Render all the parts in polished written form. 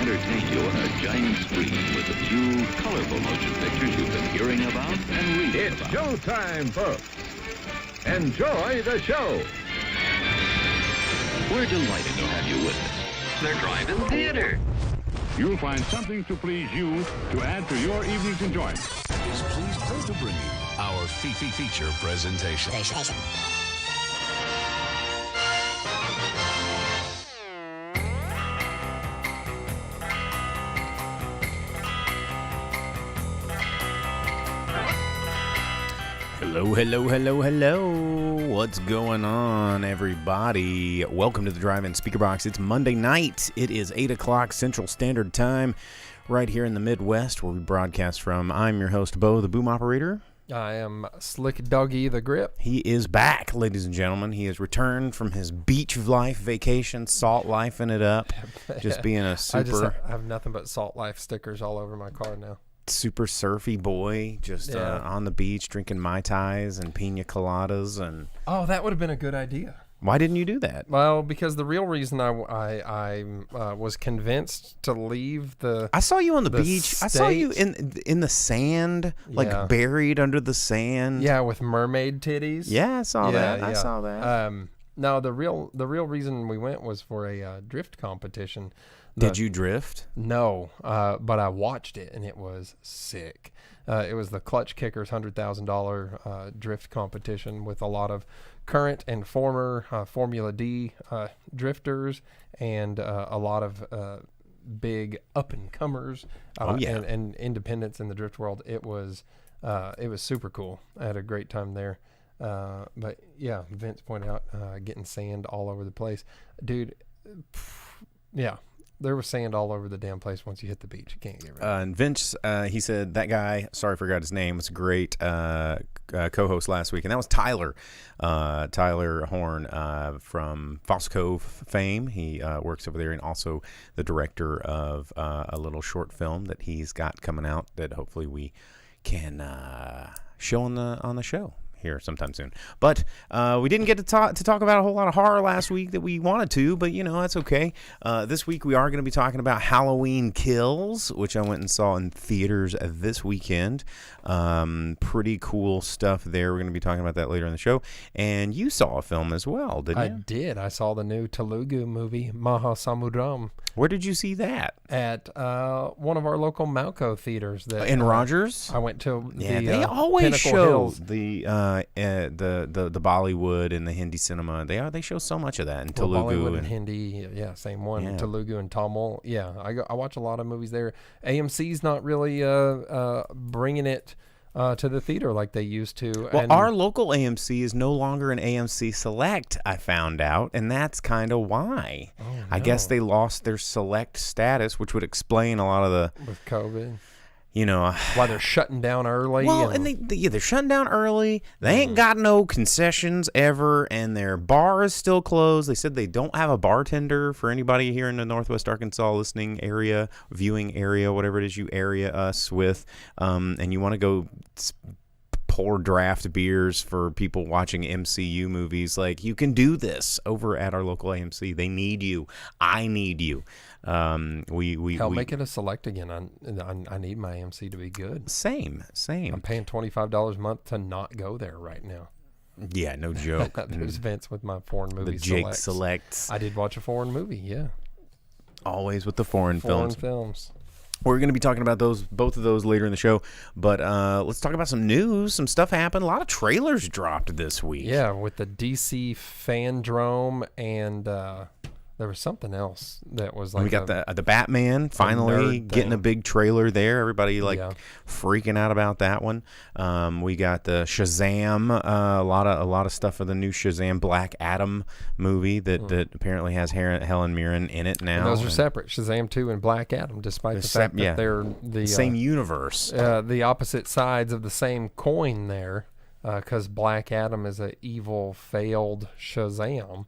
entertain you on a giant screen with the few colorful motion pictures you've been hearing about and reading It's about. showtime, folks. Enjoy the show. We're delighted to have you with us. The Drive-in Theater. You'll find something to please you to add to your evening's enjoyment. Is pleased to bring you our feature presentation. Hello. What's going on, everybody? Welcome to the Drive-in Speakerbox. It's Monday night. It is 8 o'clock Central Standard Time right here in the Midwest where we broadcast from. I'm your host, Bo, the boom operator. I am Slick Doggy the Grip. He is back, ladies and gentlemen. He has returned from his beach life vacation, salt lifing it up, just being a super... I have nothing but Salt Life stickers all over my car now. Super surfy boy, just on the beach drinking Mai Tais and pina coladas. And oh, that would have been a good idea. Why didn't you do that? Well, because the real reason I was convinced to leave the I saw you on the beach. state. I saw you in the sand, like buried under the sand. Yeah, with mermaid titties. Yeah, I saw that. I saw that. No, the real reason we went was for a drift competition. Did you drift? No, but I watched it and it was sick. It was the Clutch Kickers $100,000 drift competition with a lot of current and former Formula D drifters and a lot of big up and comers and independents in the drift world. It was super cool. I had a great time there. But yeah, Vince pointed out getting sand all over the place, dude. Yeah. There was sand all over the damn place once you hit the beach. You can't get rid of it. And Vince, he said that guy, sorry I forgot his name, was a great co-host last week. And that was Tyler. Tyler Horn from Foss Cove fame. He works over there and also the director of a little short film that he's got coming out that hopefully we can show on the show here sometime soon. But we didn't get to talk about a whole lot of horror last week that we wanted to, but that's okay. This week we are going to be talking about Halloween Kills, which I went and saw in theaters this weekend. Pretty cool stuff there. We're going to be talking about that later in the show. And you saw a film as well, didn't you? I did. I saw the new Telugu movie, Maha Samudram. Where did you see that? At one of our local Malco theaters. In Rogers? I went to they always Pinnacle show Hills. the Bollywood and the Hindi cinema. They show so much of that in Telugu. Bollywood and Hindi, yeah, same one. Yeah. Telugu and Tamil. Yeah, I watch a lot of movies there. AMC's not really bringing it to the theater like they used to. Well, our local AMC is no longer an AMC Select, I found out, and that's kind of why. Oh, no. I guess they lost their Select status, which would explain a lot of the... With COVID. Why they're shutting down early. Well, and they're shutting down early. They ain't got no concessions ever, and their bar is still closed. They said they don't have a bartender for anybody here in the Northwest Arkansas listening area, viewing area, whatever it is you area us with, and you want to go pour draft beers for people watching MCU movies. Like, you can do this over at our local AMC. They need you. I need you. Make it a Select again. I need my AMC to be good. Same. I'm paying $25 a month to not go there right now. Yeah, no joke. There's Vince with my foreign movie The Jake Selects. I did watch a foreign movie, yeah. Always with the foreign films. We're going to be talking about both of those later in the show, but let's talk about some news. Some stuff happened. A lot of trailers dropped this week. Yeah, with the DC Fandrome and there was something else that was like... We got the Batman finally getting a big trailer there. Everybody freaking out about that one. We got the Shazam, a lot of stuff for the new Shazam Black Adam movie that apparently has Helen Mirren in it now. And those are separate, Shazam 2 and Black Adam, despite the fact that they're the same universe. The opposite sides of the same coin there, because Black Adam is an evil, failed Shazam.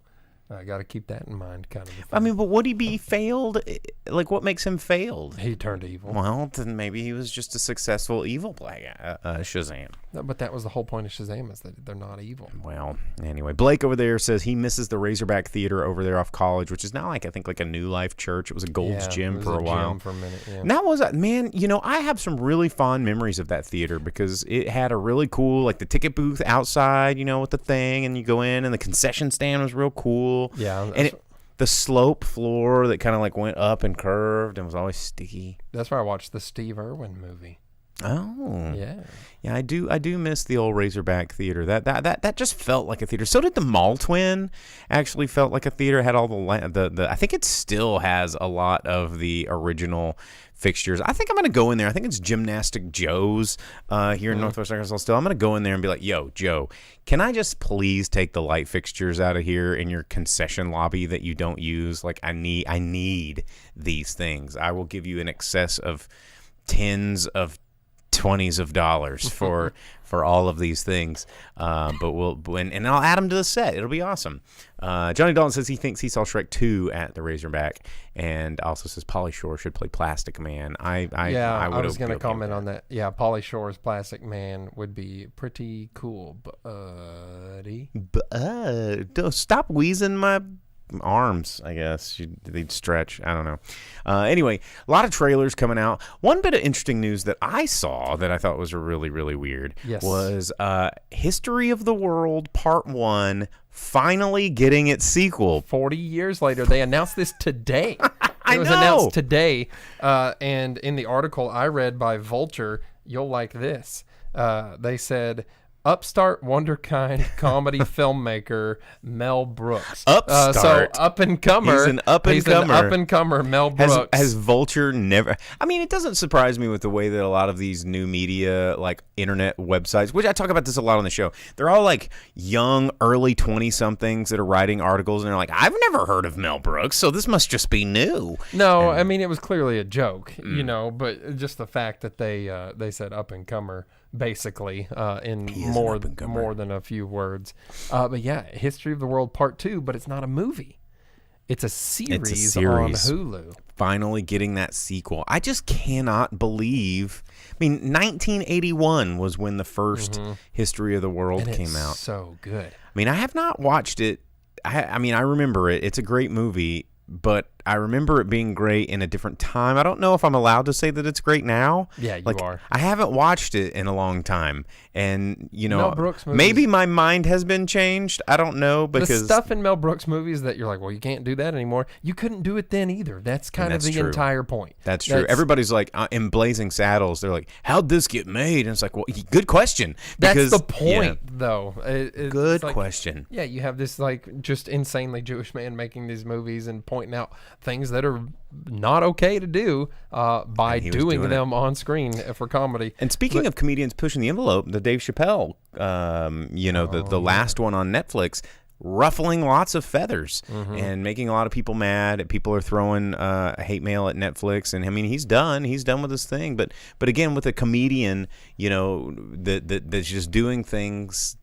I got to keep that in mind, kind of. I mean, but would he be failed? Like, what makes him failed? He turned evil. Well, then maybe he was just a successful evil Shazam. No, but that was the whole point of Shazam, is that they're not evil. Well, anyway, Blake over there says he misses the Razorback Theater over there off College, which is now I think like a New Life Church. It was a Gold's Gym for a while. Gym for a minute, yeah. And that was, man, I have some really fond memories of that theater because it had a really cool, like the ticket booth outside, with the thing, and you go in, and the concession stand was real cool. Yeah. And the slope floor that kind of like went up and curved and was always sticky. That's where I watched the Steve Irwin movie. Oh. Yeah. Yeah, I do miss the old Razorback Theater. That just felt like a theater. So did the Mall Twin. Actually felt like a theater. It had all the I think it still has a lot of the original fixtures. I think I'm going to go in there. I think it's Gymnastic Joe's here in Northwest Arkansas still. I'm going to go in there and be like, yo, Joe, can I just please take the light fixtures out of here in your concession lobby that you don't use? Like, I need these things. I will give you in excess of tens of 20s of dollars for all of these things, but and I'll add them to the set. It'll be awesome. Johnny Dalton says he thinks he saw Shrek 2 at the Razorback, and also says Pauly Shore should play Plastic Man. I was going to comment on that. Yeah, Pauly Shore's Plastic Man would be pretty cool, buddy. Stop wheezing my arms, I guess. They'd stretch. I don't know. Anyway, a lot of trailers coming out. One bit of interesting news that I saw that I thought was really, really weird was History of the World Part 1 finally getting its sequel. 40 years later. They announced this today. It was announced today. And in the article I read by Vulture, you'll like this. They said, upstart wonderkind comedy filmmaker Mel Brooks. Upstart. So up-and-comer. He's an up-and-comer. Mel Brooks. Has Vulture never... I mean, it doesn't surprise me with the way that a lot of these new media, like internet websites, which I talk about this a lot on the show, they're all like young, early 20-somethings that are writing articles, and they're like, I've never heard of Mel Brooks, so this must just be new. No, I mean, it was clearly a joke, but just the fact that they said up-and-comer, basically, in more than a few words. But yeah, History of the World Part 2, but it's not a movie. It's a series on Hulu. Finally getting that sequel. I just cannot believe. I mean, 1981 was when the first History of the World came out. So good. I mean, I have not watched it. I mean, I remember it. It's a great movie, but I remember it being great in a different time. I don't know if I'm allowed to say that it's great now. Yeah, you are. I haven't watched it in a long time. And, Mel Brooks movies, maybe my mind has been changed. I don't know. Because the stuff in Mel Brooks movies that you're like, well, you can't do that anymore. You couldn't do it then either. That's kind of the entire point. That's true. Everybody's like, in Blazing Saddles, they're like, how'd this get made? And it's like, well, good question. That's the point, though. Good question. Yeah, you have this like just insanely Jewish man making these movies and pointing out things that are not okay to do by doing them on screen for comedy. And speaking of comedians pushing the envelope, the Dave Chappelle, the last one on Netflix, ruffling lots of feathers and making a lot of people mad. People are throwing hate mail at Netflix, and I mean he's done with his thing. But again, with a comedian, that's just doing things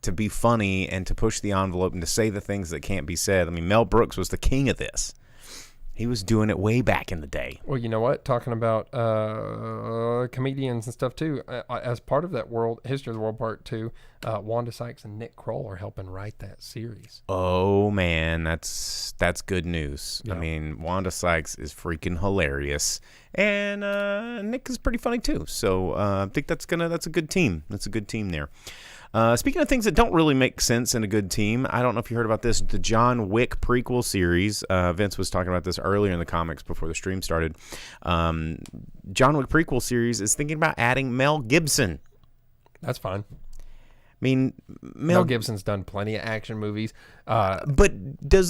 to be funny and to push the envelope and to say the things that can't be said. I mean, Mel Brooks was the king of this. He was doing it way back in the day. Well, you know what? Talking about comedians and stuff too, as part of that History of the World Part 2, Wanda Sykes and Nick Kroll are helping write that series. Oh man, that's good news. Yeah. I mean, Wanda Sykes is freaking hilarious, and Nick is pretty funny too. So I think that's a good team. That's a good team there. Speaking of things that don't really make sense in a good team, I don't know if you heard about this, the John Wick prequel series. Vince was talking about this earlier in the comics before the stream started. John Wick prequel series is thinking about adding Mel Gibson. That's fine. I mean, Mel Gibson's done plenty of action movies. But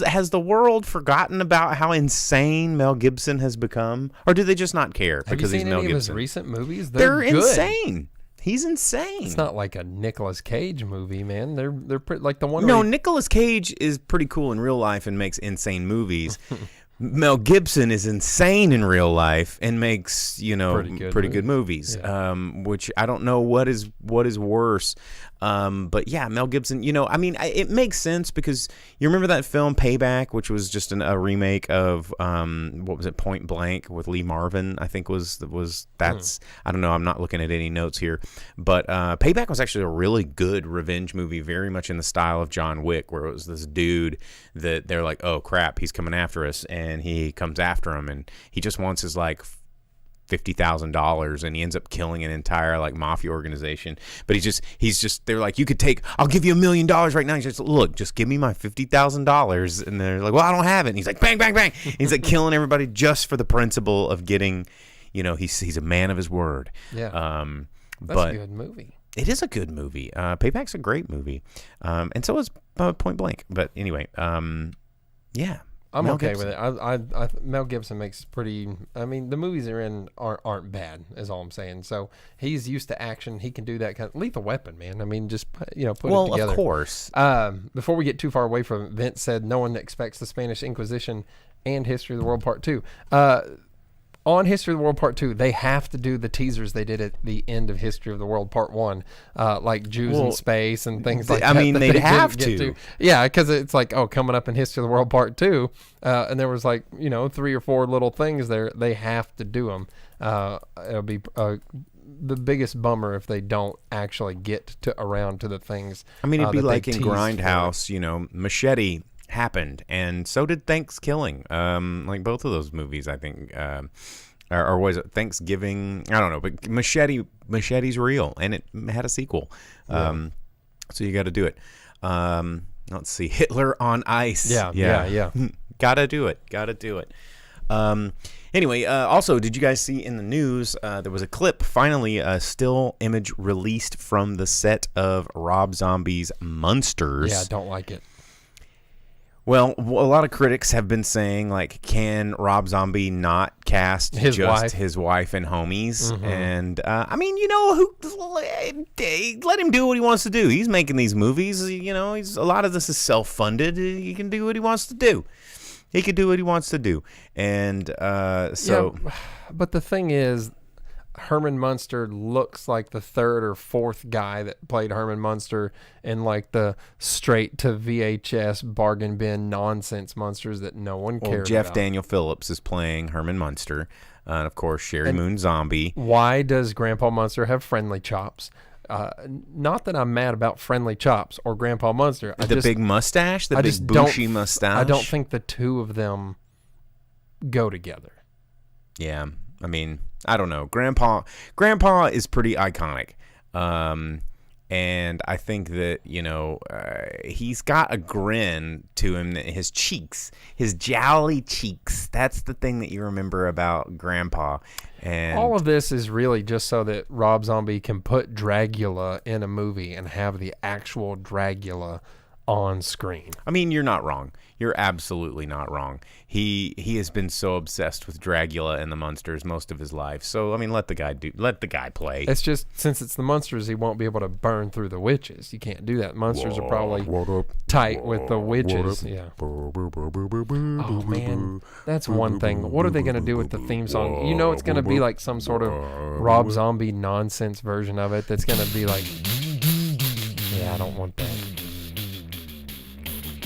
has the world forgotten about how insane Mel Gibson has become? Or do they just not care because he's Mel Gibson? Have you seen any of his recent movies? They're good. Insane. He's insane. It's not like a Nicolas Cage movie, man. They're pretty, like the one. No, Nicolas Cage is pretty cool in real life and makes insane movies. Mel Gibson is insane in real life and makes pretty good movies. Yeah. Which I don't know what is worse. But yeah, Mel Gibson, I mean, it makes sense because you remember that film Payback, which was just a remake of what was it, Point Blank with Lee Marvin, I think that's I don't know, I'm not looking at any notes here, but Payback was actually a really good revenge movie, very much in the style of John Wick, where it was this dude that they're like, oh crap, he's coming after us, and he comes after him, and he just wants his like $50,000, and he ends up killing an entire like mafia organization. But he's just they're like, I'll give you $1 million right now. He's just, look, just give me my $50,000, and they're like, well, I don't have it. And he's like, bang, bang, bang. And he's like killing everybody just for the principle of getting, he's a man of his word. Yeah. That's a good movie. It is a good movie. Payback's a great movie, and so is Point Blank. But anyway, yeah. I'm Mel okay Gibson. with it. Mel Gibson makes pretty. I mean, the movies they're in aren't bad, is all I'm saying. So he's used to action. He can do that kind of Lethal Weapon, man. I mean, just put it together. Well, of course. Before we get too far away from it, Vince said no one expects the Spanish Inquisition and History of the World Part 2. On History of the World Part 2, they have to do the teasers they did at the end of History of the World Part 1, like Jews in space and things like that. I mean, they'd have to. Yeah, because it's like, coming up in History of the World Part 2, and there was like, 3 or 4 little things there. They have to do them. It'll be the biggest bummer if they don't actually get around to the things. I mean, it'd be like in Grindhouse, Machete happened, and so did Thanksgiving. Like both of those movies, I think, or was it Thanksgiving? I don't know, but Machete's real, and it had a sequel. So you got to do it. Let's see, Hitler on Ice. Yeah. Gotta do it. Anyway, also, did you guys see in the news, there was a clip, finally, a still image released from the set of Rob Zombie's Munsters. Yeah, I don't like it. Well, a lot of critics have been saying, like, can Rob Zombie not cast his wife and homies? Mm-hmm. And, I mean, let him do what he wants to do. He's making these movies, a lot of this is self-funded. He can do what he wants to do. He could do what he wants to do. And so... Yeah, but the thing is, Herman Munster looks like the 3rd or 4th guy that played Herman Munster in like the straight to VHS bargain bin nonsense monsters that no one cares about. Jeff Daniel Phillips is playing Herman Munster. And of course, Sherry Moon Zombie. Why does Grandpa Munster have friendly chops? Not that I'm mad about friendly chops or Grandpa Munster. Big mustache? The big bushy mustache? I don't think the two of them go together. Yeah. I mean, I don't know. Grandpa is pretty iconic. And I think that, he's got a grin to him, his cheeks, his jowly cheeks. That's the thing that you remember about Grandpa. And all of this is really just so that Rob Zombie can put Dragula in a movie and have the actual Dragula on screen. I mean, you're not wrong. You're absolutely not wrong. He has been so obsessed with Dragula and the Munsters most of his life. So I mean, let the guy play. It's just, since it's the Munsters, he won't be able to burn through the witches. You can't do that. Munsters are probably tight with the witches. Yeah. Oh man, that's one thing. What are they gonna do with the theme song? It's gonna be like some sort of Rob Zombie nonsense version of it. That's gonna be like, yeah, I don't want that.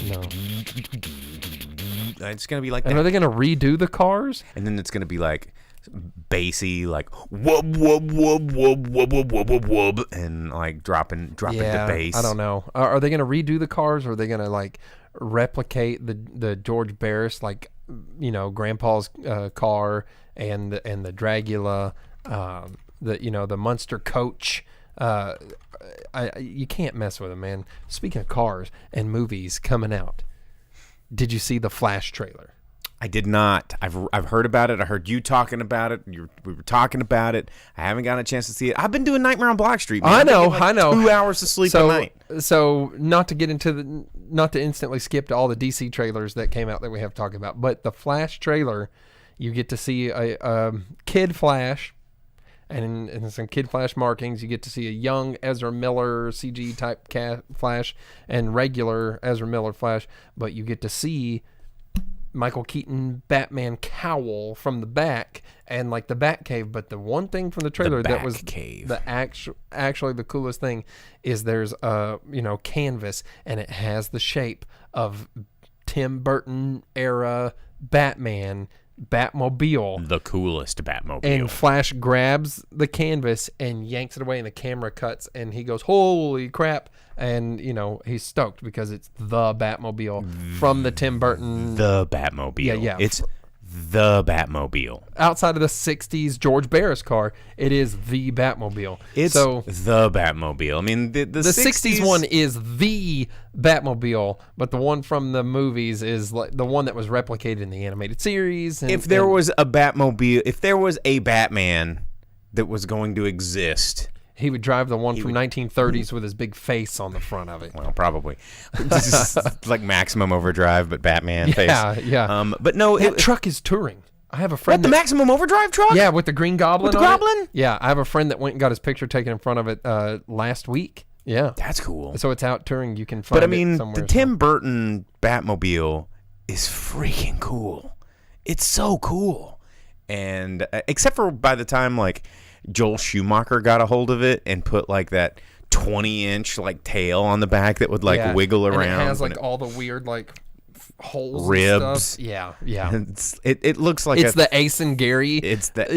No. It's going to be like and that. Are they going to redo the cars? And then it's going to be like bassy, like wub, wub, wub, wub, wub, wub, wub, wub, wub, and like dropping the bass. I don't know. Are they going to redo the cars, or are they going to like replicate the George Barris, like, Grandpa's car and the Dragula, the Munster coach? You can't mess with them, man. Speaking of cars and movies coming out, did you see the Flash trailer? I did not. I've heard about it. I heard you talking about it. We were talking about it. I haven't gotten a chance to see it. I've been doing Nightmare on Black Street, man. I know. 2 hours of sleep a night. So not to instantly skip to all the DC trailers that came out that we have to talk about, but the Flash trailer, you get to see a Kid Flash. And in some Kid Flash markings, you get to see a young Ezra Miller CG type Flash and regular Ezra Miller Flash. But you get to see Michael Keaton Batman cowl from the back and like the Batcave. But the one thing from the trailer that was Batcave. the actually the coolest thing is there's a canvas and it has the shape of Tim Burton era Batmobile. The coolest Batmobile. And Flash grabs the canvas and yanks it away, and the camera cuts, and he goes, "Holy crap!" And he's stoked because it's the Batmobile from the Tim Burton. The Batmobile. Yeah. It's the Batmobile. Outside of the '60s George Barris car, it is the Batmobile. It's the Batmobile. I mean, the '60s one is the Batmobile, but the one from the movies is like the one that was replicated in the animated series. If there was a Batmobile, if there was a Batman that was going to exist, he would drive the one from 1930s with his big face on the front of it. Well, probably. It's like Maximum Overdrive, but Batman face. Yeah. But no, that truck is touring. I have a friend. The Maximum Overdrive truck? Yeah, with the Green Goblin. With the Goblin? Yeah, I have a friend that went and got his picture taken in front of it last week. Yeah, that's cool. So it's out touring. You can find it somewhere. The Tim Burton Batmobile is freaking cool. It's so cool. And except for by the time like Joel Schumacher got a hold of it and put like that 20-inch like tail on the back that would like wiggle around. And it has like all the weird like holes, ribs. And stuff. Yeah. It looks like it's the Ace and Gary. It's the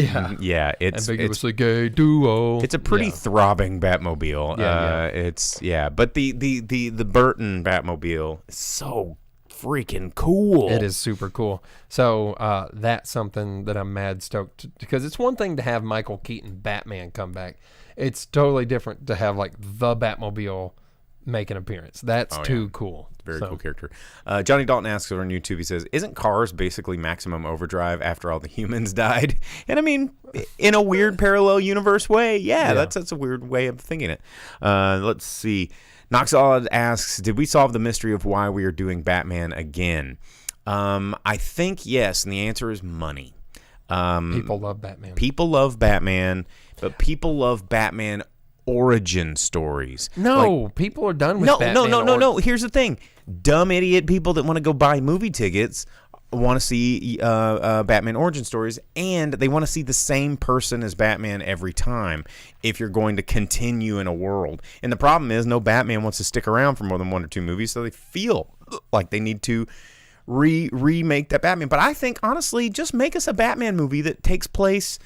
it's ambiguously gay duo. It's a pretty throbbing Batmobile. But the Burton Batmobile is so freaking cool. It is super cool. So that's something that I'm mad stoked because it's one thing to have Michael Keaton Batman come back. It's totally different to have like the Batmobile make an appearance. That's too cool. Very cool character. Johnny Dalton asks on YouTube, he says, isn't Cars basically Maximum Overdrive after all the humans died? And I mean, in a weird parallel universe way, that's a weird way of thinking it. Let's see. Noxolid asks, did we solve the mystery of why we are doing Batman again? I think yes, and the answer is money. People love Batman. People love Batman, but people love Batman origin stories. No, people are done with Batman. No. Here's the thing. Dumb idiot people that want to go buy movie tickets want to see Batman origin stories, and they want to see the same person as Batman every time if you're going to continue in a world. And the problem is no Batman wants to stick around for more than one or two movies, so they feel like they need to remake that Batman. But I think, honestly, just make us a Batman movie that takes place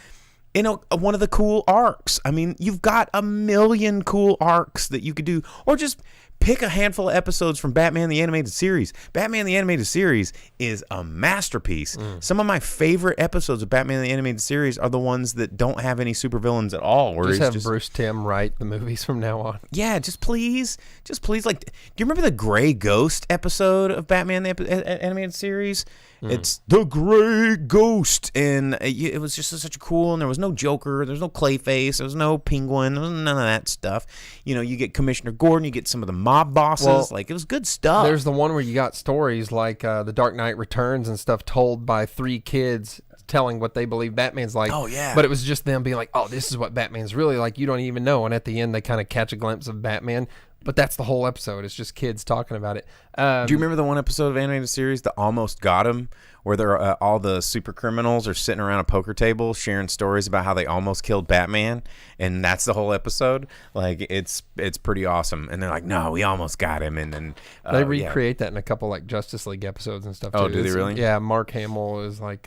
in one of the cool arcs. I mean, you've got a million cool arcs that you could do, or just pick a handful of episodes from Batman the Animated Series. Batman the Animated Series is a masterpiece. Some of my favorite episodes of Batman the Animated Series are the ones that don't have any supervillains at all. Where just have Bruce Timm write the movies from now on. Yeah, just please. Like, do you remember the Gray Ghost episode of Batman the Animated Series? It's the Gray Ghost, and it was just such a cool. And there was no Joker, there was no Clayface, there was no Penguin, there was none of that stuff. You get Commissioner Gordon, you get some of the mob bosses. It was good stuff. There's the one where you got stories like The Dark Knight Returns and stuff told by three kids telling what they believe Batman's like. Oh yeah. But it was just them being like, "Oh, this is what Batman's really like." You don't even know, and at the end they kind of catch a glimpse of Batman. But that's the whole episode. It's just kids talking about it. Do you remember the one episode of Animated Series, The Almost Got Him, where they're all the super criminals are sitting around a poker table sharing stories about how they almost killed Batman, and that's the whole episode? Like, it's pretty awesome. And they're like, no, we almost got him. And then they recreate that in a couple like Justice League episodes and stuff too. Oh, do they really? Yeah, Mark Hamill is like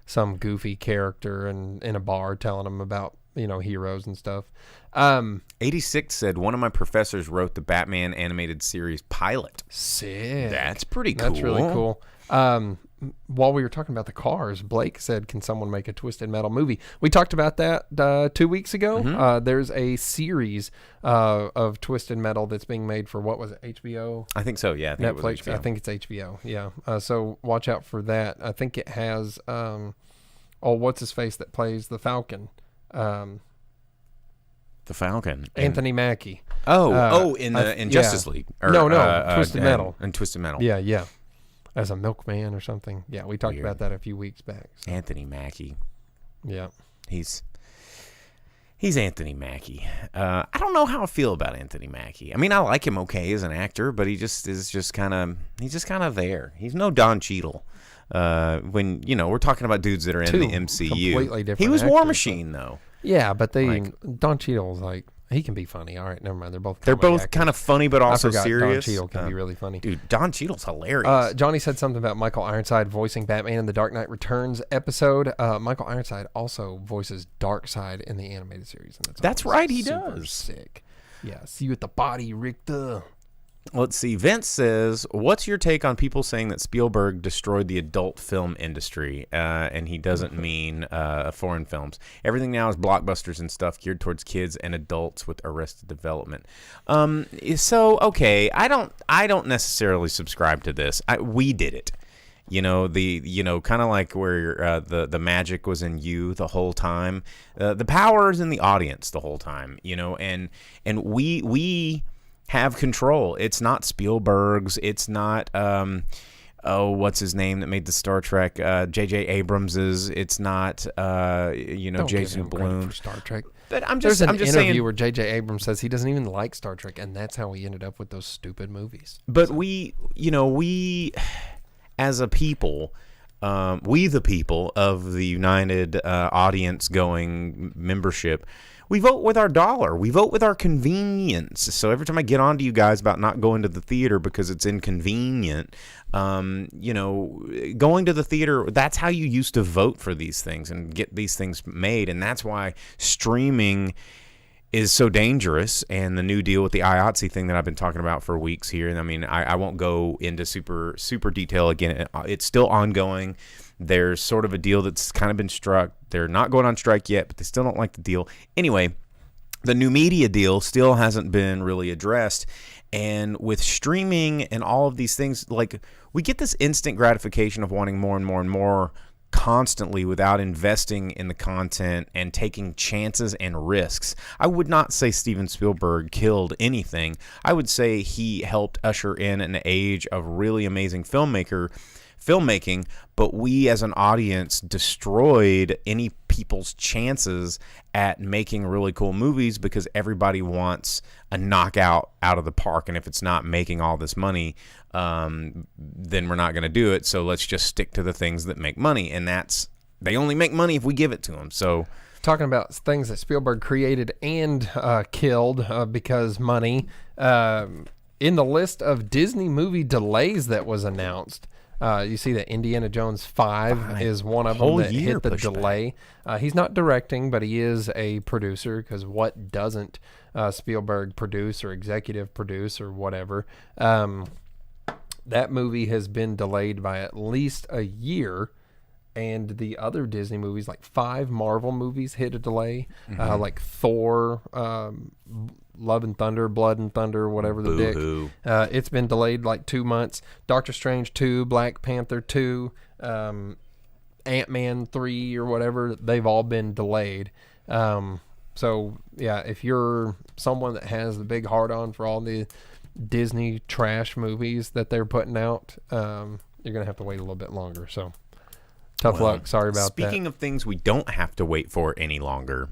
some goofy character in a bar telling them about heroes and stuff. 86 said, one of my professors wrote the Batman animated series pilot. Sick. That's pretty cool. That's really cool. While we were talking about the Cars, Blake said, can someone make a Twisted Metal movie? We talked about that 2 weeks ago. Mm-hmm. There's a series of Twisted Metal that's being made for, what was it, HBO? I think so, yeah. I think Netflix? It was HBO. I think it's HBO, yeah. So watch out for that. I think it has, what's his face that plays the Falcon? The Falcon. Anthony Mackie. In Justice League. Twisted Metal. And Twisted Metal. Yeah. As a milkman or something. Yeah, we talked about that a few weeks back. So. Anthony Mackie. Yeah. He's Anthony Mackie. I don't know how I feel about Anthony Mackie. I mean, I like him okay as an actor, but he's just kind of there. He's no Don Cheadle. When we're talking about dudes that are in the MCU. Completely different. He was War actors, Machine though. Yeah, but Don Cheadle's like, he can be funny. All right, never mind. They're both kind of funny, but also serious. Don Cheadle can be really funny. Dude, Don Cheadle's hilarious. Johnny said something about Michael Ironside voicing Batman in the Dark Knight Returns episode. Michael Ironside also voices Darkseid in the animated series. And that's right, he super does. Sick. Yeah, see you at the body, Richter. Let's see. Vince says, what's your take on people saying that Spielberg destroyed the adult film industry? And he doesn't mean foreign films. Everything now is blockbusters and stuff geared towards kids and adults with Arrested Development. Okay, I don't necessarily subscribe to this. We did it. Kind of like where the magic was in you the whole time. The power is in the audience the whole time, and we have control. It's not Spielberg's. It's not what's his name that made the Star Trek? J.J. Abrams's. It's not Jason Blum for Star Trek. But I'm just saying, interview where J.J. Abrams says he doesn't even like Star Trek, and that's how we ended up with those stupid movies. But we as a people, we the people of the United audience going membership, we vote with our dollar. We vote with our convenience. So every time I get on to you guys about not going to the theater because it's inconvenient, going to the theater, that's how you used to vote for these things and get these things made. And that's why streaming is so dangerous, and the new deal with the IATSE thing that I've been talking about for weeks here. And I mean, I won't go into super detail again. It's still ongoing. There's sort of a deal that's kind of been struck. They're not going on strike yet, but they still don't like the deal. Anyway, the new media deal still hasn't been really addressed. And with streaming and all of these things, like, we get this instant gratification of wanting more and more and more constantly without investing in the content and taking chances and risks. I would not say Steven Spielberg killed anything. I would say he helped usher in an age of really amazing filmmaking, but we as an audience destroyed any people's chances at making really cool movies because everybody wants a knockout out of the park, and if it's not making all this money, then we're not going to do it. So let's just stick to the things that make money, and they only make money if we give it to them. So talking about things that Spielberg created and killed because money, in the list of Disney movie delays that was announced, you see that Indiana Jones 5 is one of them that hit the delay. He's not directing, but he is a producer, because what doesn't Spielberg produce or executive produce or whatever? That movie has been delayed by at least a year. And the other Disney movies, like 5 Marvel movies, hit a delay. Like Thor, Love and Thunder, Blood and Thunder, whatever the Boo-hoo. dick. It's been delayed like 2 months. Doctor Strange 2, Black Panther 2, Ant-Man 3 or whatever, they've all been delayed. So, yeah, if you're someone that has the big hard-on for all the Disney trash movies that they're putting out, you're going to have to wait a little bit longer. So, tough luck. Sorry about that. Speaking of things we don't have to wait for any longer,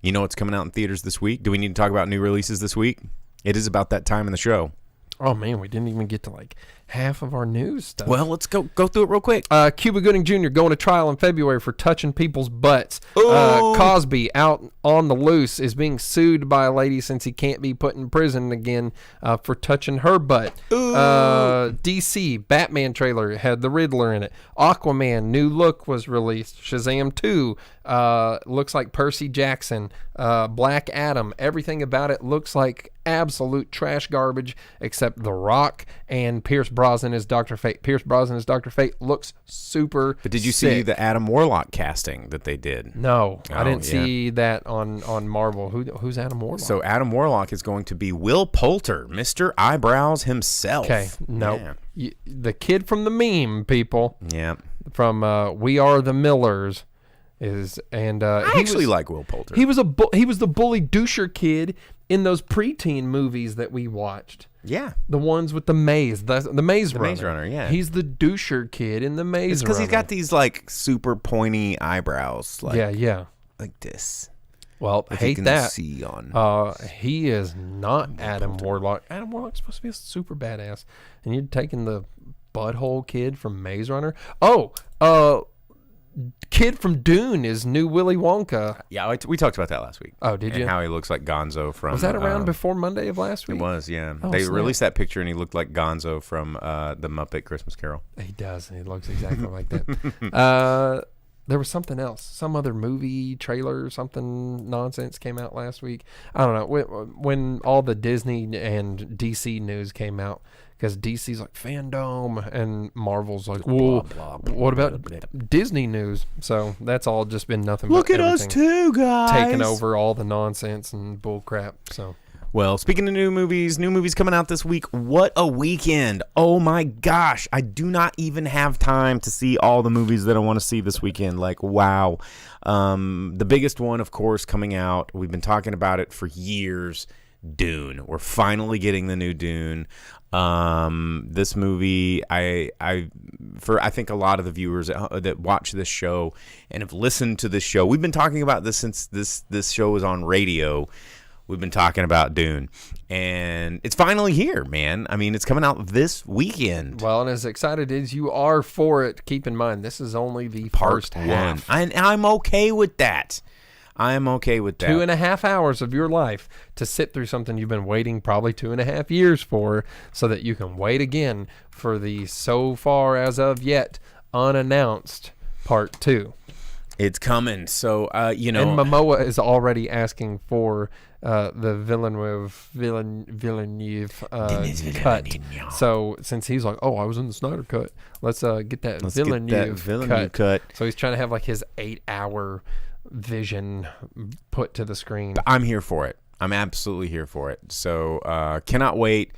you know what's coming out in theaters this week? Do we need to talk about new releases this week? It is about that time in the show. Oh, man, we didn't even get to, like, half of our news stuff. Well, let's go through it real quick. Cuba Gooding Jr. going to trial in February for touching people's butts. Cosby, out on the loose, is being sued by a lady since he can't be put in prison again for touching her butt. DC, Batman trailer had the Riddler in it. Aquaman, new look was released. Shazam 2, looks like Percy Jackson. Black Adam, everything about it looks like absolute trash garbage except The Rock and Pierce Brosnan as Dr. Fate. Pierce Brosnan as Dr. Fate looks super But did you sick. see the Adam Warlock casting that they did? No, I didn't see that on Marvel. Who's Adam Warlock? So Adam Warlock is going to be Will Poulter, Mr. Eyebrows himself. Okay, no. Yeah. The kid from the meme, people. Yeah. From We Are the Millers. I actually like Will Poulter. He was the bully doucher kid in those preteen movies that we watched. Yeah. The ones with the maze. The Maze Runner. Maze Runner, yeah. He's the doucher kid in the Maze Runner. It's because he's got these, like, super pointy eyebrows. Like, yeah. Like this. Well, If hate you can that. see on. He is not Adam Warlock. Adam Warlock's supposed to be a super badass. And you're taking the butthole kid from Maze Runner. Oh, kid from Dune is new Willy Wonka. Yeah, we talked about that last week. Oh, did you? And how he looks like Gonzo from... Was that around before Monday of last week? It was, yeah. Oh, they snap. released that picture, and he looked like Gonzo from the Muppet Christmas Carol. He does. He looks exactly like that. There was something else. Some other movie trailer, something nonsense came out last week. I don't know. When all the Disney and DC news came out, because DC's like fandom and Marvel's like, well, what about Disney news? So that's all just been nothing but Look at us too, guys. Taking over all the nonsense and bull crap. So. Well, speaking of new movies coming out this week. What a weekend. Oh my gosh. I do not even have time to see all the movies that I want to see this weekend. Like, wow. The biggest one, of course, coming out. We've been talking about it for years. Dune. We're finally getting the new Dune. This movie, I think a lot of the viewers that watch this show and have listened to this show, we've been talking about this since this show was on radio. We've been talking about Dune, and it's finally here, man. I mean, it's coming out this weekend. Well, and as excited as you are for it, keep in mind, this is only the first half. I'm okay with that. I am okay with that. 2.5 hours of your life to sit through something you've been waiting probably 2.5 years for, so that you can wait again for the so far as of yet unannounced part 2. It's coming. So, And Momoa is already asking for the Villeneuve cut. So since he's like, oh, I was in the Snyder cut, let's get that Villeneuve cut. So he's trying to have like his 8-hour vision put to the screen. I'm here for it. I'm absolutely here for it. So cannot wait.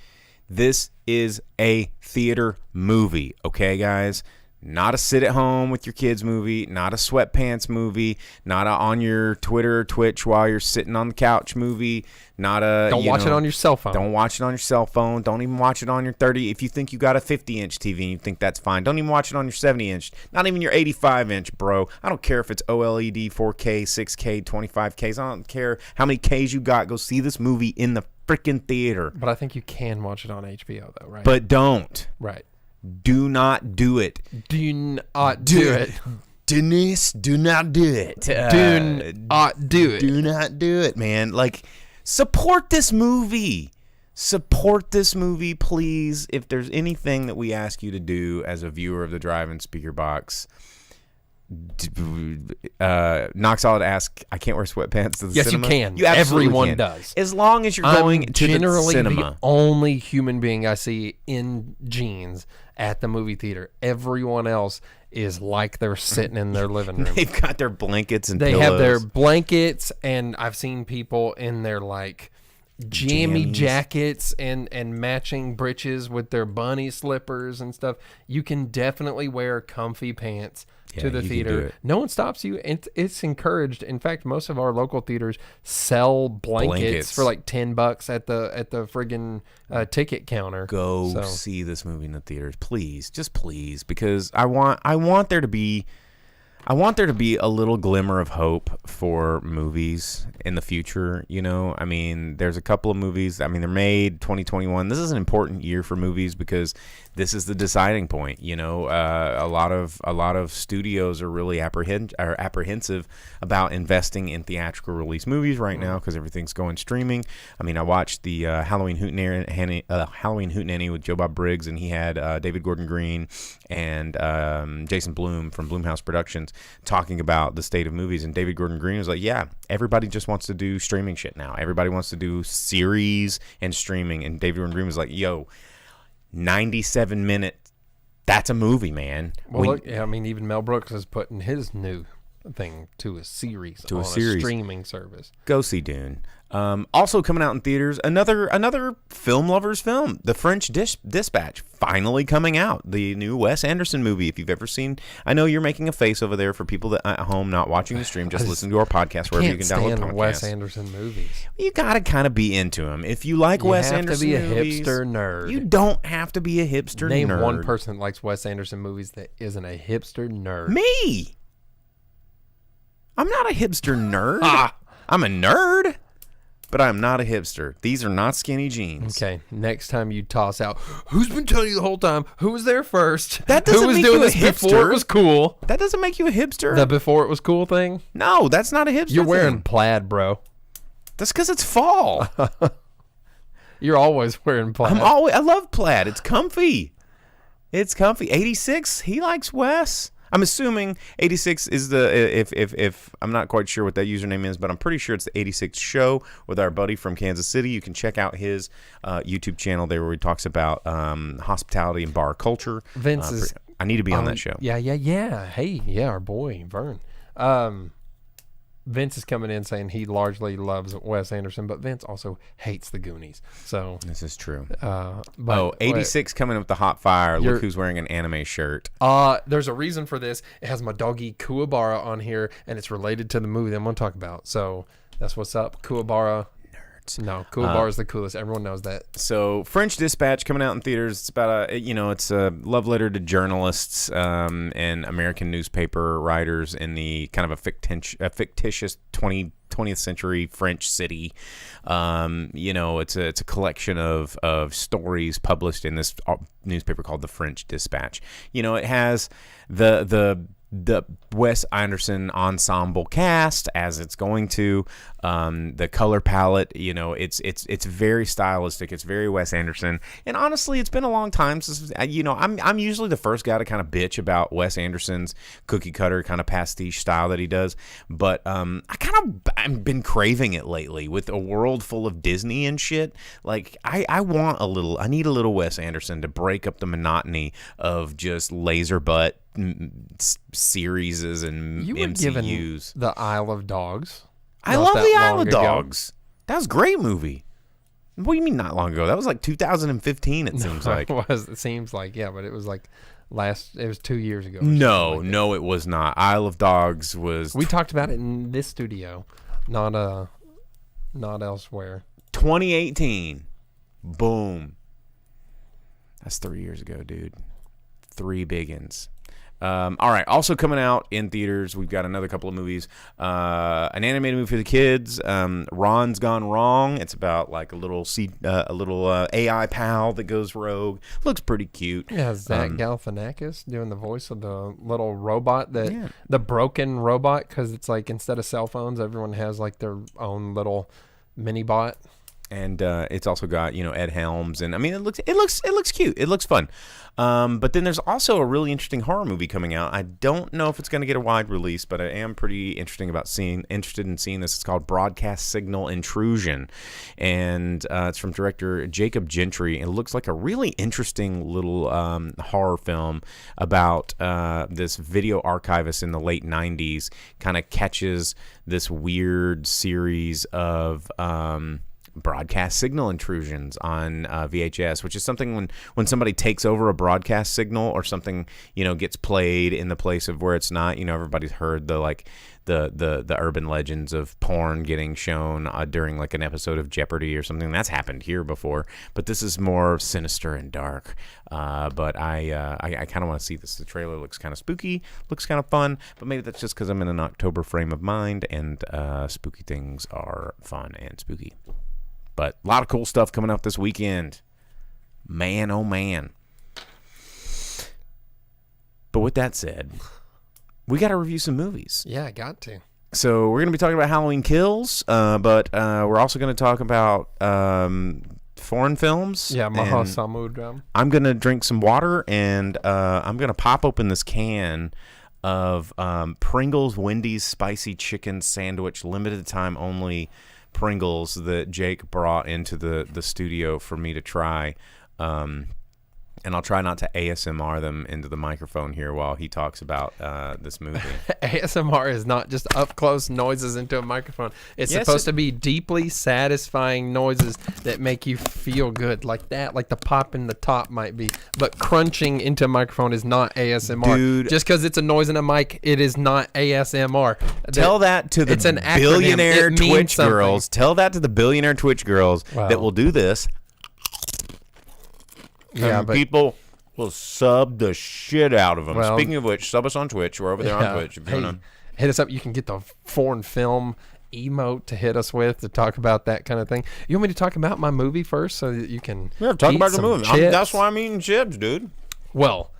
This is a theater movie. Okay, guys? Not a sit-at-home with your kids movie, not a sweatpants movie, not a on your Twitter or Twitch while you're sitting on the couch movie, not a... Don't watch it on your cell phone. Don't watch it on your cell phone. Don't even watch it on your 30... If you think you got a 50-inch TV and you think that's fine, don't even watch it on your 70-inch. Not even your 85-inch, bro. I don't care if it's OLED, 4K, 6K, 25Ks. I don't care how many Ks you got. Go see this movie in the freaking theater. But I think you can watch it on HBO, though, right? But don't. Right. Do not do it. Do not do it. Denise, do not do it. Do not do it. Do not do it, man. Like, support this movie. Support this movie, please. If there's anything that we ask you to do as a viewer of the Drive-in Speakerbox, Knock Solid ask, I can't wear sweatpants to the cinema. Yes, you can. You absolutely Everyone can. Does. As long as you're going to the cinema. The only human being I see in jeans at the movie theater. Everyone else is like they're sitting in their living room. They've got their blankets and they pillows. have their blankets, and I've seen people in their like jammy jackets and matching breeches with their bunny slippers and stuff. You can definitely wear comfy pants to the theater. No one stops you. It's encouraged. In fact, most of our local theaters sell blankets for like $10 at the friggin' ticket counter. Go see this movie in the theaters, please. Just please, because I want there to be a little glimmer of hope for movies in the future. You know, I mean, there's a couple of movies. I mean, they're made 2021. This is an important year for movies because this is the deciding point. You know, a lot of studios are really apprehensive about investing in theatrical release movies right now because everything's going streaming. I mean, I watched the Halloween Hootenanny with Joe Bob Briggs, and he had David Gordon Green and Jason Blum from Blumhouse Productions talking about the state of movies. And David Gordon Green was like, yeah, everybody just wants to do streaming shit now. Everybody wants to do series and streaming. And David Gordon Green was like, yo, 97 minutes, that's a movie, man. Well, look, I mean, even Mel Brooks is putting his new thing to a series on a streaming service. Go see Dune. Also coming out in theaters, another film lovers film, The French Dispatch, finally coming out. The new Wes Anderson movie. If you've ever seen, I know you're making a face over there for people that at home not watching the stream, just listen to our podcast wherever you can download podcasts. Wes Anderson movies. You gotta kind of be into them. If you like Wes Anderson movies, you have to be a hipster nerd. You don't have to be a hipster nerd. Name one person that likes Wes Anderson movies that isn't a hipster nerd. but I'm not a hipster. These are not skinny jeans. Okay, next time you toss out, who's been telling you the whole time? Who was there first? That doesn't Who was make doing you a this before hipster. it was cool? That doesn't make you a hipster. The before it was cool thing? No, that's not a hipster. You're wearing thing. plaid, bro. That's because it's fall. You're always wearing plaid. I love plaid. It's comfy. It's comfy. 86. He likes Wes. I'm assuming 86 is the if I'm not quite sure what that username is, but I'm pretty sure it's the 86 show with our buddy from Kansas City. You can check out his YouTube channel there where he talks about hospitality and bar culture. Vince is. I need to be on that show. Yeah. Hey, yeah, our boy Vern. Vince is coming in saying he largely loves Wes Anderson, but Vince also hates the Goonies. So This is true. but 86 coming with the hot fire. Look who's wearing an anime shirt. there's a reason for this. It has my doggy Kuwabara on here, and it's related to the movie that I'm going to talk about. So that's what's up, Kuwabara. No, Kuwabara is the coolest. Everyone knows that. So French Dispatch coming out in theaters. It's about it's a love letter to journalists and American newspaper writers in the kind of a fictitious 20th century French city. It's a collection of stories published in this newspaper called the French Dispatch. It has the Wes Anderson ensemble cast as it's going to. The color palette, it's very stylistic. It's very Wes Anderson. And honestly, it's been a long time since I'm usually the first guy to kind of bitch about Wes Anderson's cookie cutter kind of pastiche style that he does. But I've been craving it lately with a world full of Disney and shit. Like I need a little Wes Anderson to break up the monotony of just laser butt series and You were MCUs. given the Isle of Dogs. I not love that the Isle long of ago. Dogs. That was a great movie. What do you mean not long ago? That was like 2015, it seems like. It seems like, yeah, but it was like it was 2 years ago. No, it was not. Isle of Dogs was We talked about it in this studio, not elsewhere. 2018. Boom. That's 3 years ago, dude. 3 biggins. All right. Also coming out in theaters, we've got another couple of movies. An animated movie for the kids. Ron's Gone Wrong. It's about like a little AI pal that goes rogue. Looks pretty cute. Yeah, Zach Galifianakis doing the voice of the little robot the broken robot, because it's like instead of cell phones, everyone has like their own little mini bot. And it's also got Ed Helms, and I mean it looks cute. It looks fun. But then there's also a really interesting horror movie coming out. I don't know if it's going to get a wide release, but I am pretty interested in seeing this. It's called Broadcast Signal Intrusion, and it's from director Jacob Gentry. It looks like a really interesting little horror film about this video archivist in the late 90s kind of catches this weird series of broadcast signal intrusions on VHS, which is something when somebody takes over a broadcast signal or something gets played in the place of where it's not. Everybody's heard the urban legends of porn getting shown during like an episode of Jeopardy or something. That's happened here before, but this is more sinister and dark. But I kind of want to see this. The trailer looks kind of spooky, looks kind of fun, but maybe that's just because I'm in an October frame of mind, and spooky things are fun and spooky. But a lot of cool stuff coming up this weekend. Man, oh man. But with that said, we got to review some movies. Yeah, I got to. So we're going to be talking about Halloween Kills, but we're also going to talk about foreign films. Yeah, Maha Samudram. I'm going to drink some water, and I'm going to pop open this can of Pringles Wendy's Spicy Chicken Sandwich, limited time only Pringles that Jake brought into the studio for me to try. And I'll try not to ASMR them into the microphone here while he talks about this movie. ASMR is not just up close noises into a microphone. It's supposed to be deeply satisfying noises that make you feel good, like that, like the pop in the top might be. But crunching into a microphone is not ASMR. Dude. Just because it's a noise in a mic, it is not ASMR. Tell that to the billionaire Twitch girls. Tell that to the billionaire Twitch girls that will do this. Yeah, but people will sub the shit out of them. Speaking of which, sub us on Twitch. We're over there on Twitch. If you wanna... Hit us up. You can get the foreign film emote to hit us with to talk about that kind of thing. You want me to talk about my movie first so that you can talk eat about the some movie. chips? That's why I'm eating chips, dude. Well,